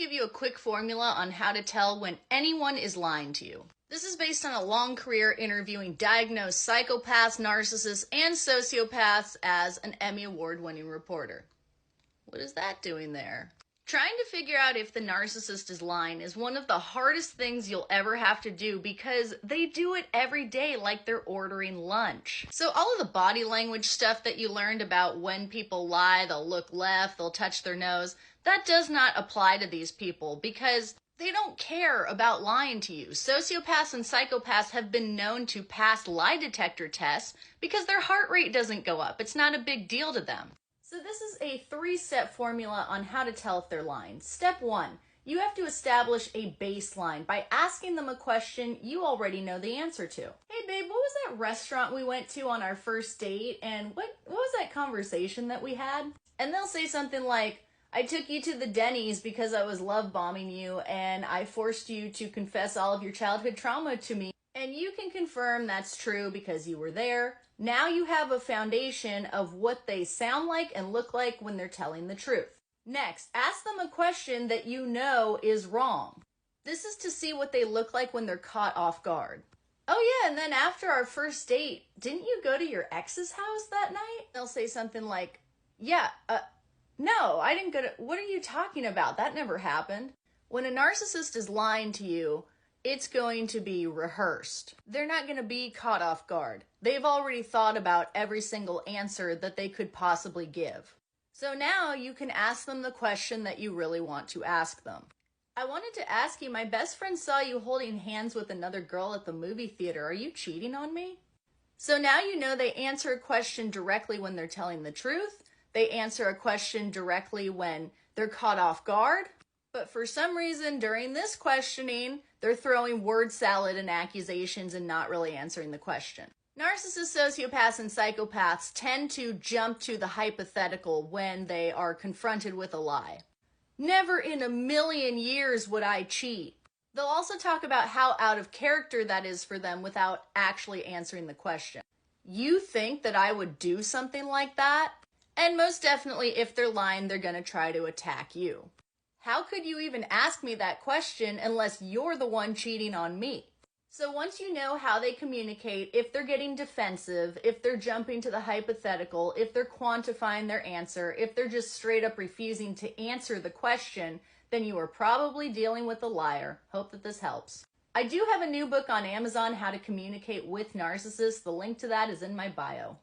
give you a quick formula on how to tell when anyone is lying to you. This is based on a long career interviewing diagnosed psychopaths, narcissists, and sociopaths as an Emmy Award-winning reporter. What is that doing there? Trying to figure out if the narcissist is lying is one of the hardest things you'll ever have to do because they do it every day like they're ordering lunch. So all of the body language stuff that you learned about when people lie, they'll look left, they'll touch their nose, that does not apply to these people because they don't care about lying to you. Sociopaths and psychopaths have been known to pass lie detector tests because their heart rate doesn't go up. It's not a big deal to them. So this is a 3-step formula on how to tell if they're lying. Step 1, you have to establish a baseline by asking them a question you already know the answer to. Hey babe, what was that restaurant we went to on our first date, and what was that conversation that we had? And they'll say something like, I took you to the Denny's because I was love bombing you and I forced you to confess all of your childhood trauma to me. And you can confirm that's true because you were there. Now you have a foundation of what they sound like and look like when they're telling the truth. Next, ask them a question that you know is wrong. This is to see what they look like when they're caught off guard. Oh yeah, and then after our first date, didn't you go to your ex's house that night? They'll say something like, no, I didn't go to, what are you talking about? That never happened. When a narcissist is lying to you, it's going to be rehearsed. They're not going to be caught off guard. They've already thought about every single answer that they could possibly give. So now you can ask them the question that you really want to ask them. I wanted to ask you, my best friend saw you holding hands with another girl at the movie theater. Are you cheating on me? So now you know they answer a question directly when they're telling the truth. They answer a question directly when they're caught off guard. But for some reason, during this questioning, they're throwing word salad and accusations and not really answering the question. Narcissists, sociopaths, and psychopaths tend to jump to the hypothetical when they are confronted with a lie. Never in a million years would I cheat. They'll also talk about how out of character that is for them without actually answering the question. You think that I would do something like that? And most definitely, if they're lying, they're going to try to attack you. How could you even ask me that question unless you're the one cheating on me? So once you know how they communicate, if they're getting defensive, if they're jumping to the hypothetical, if they're quantifying their answer, if they're just straight up refusing to answer the question, then you are probably dealing with a liar. Hope that this helps. I do have a new book on Amazon, How to Communicate with Narcissists. The link to that is in my bio.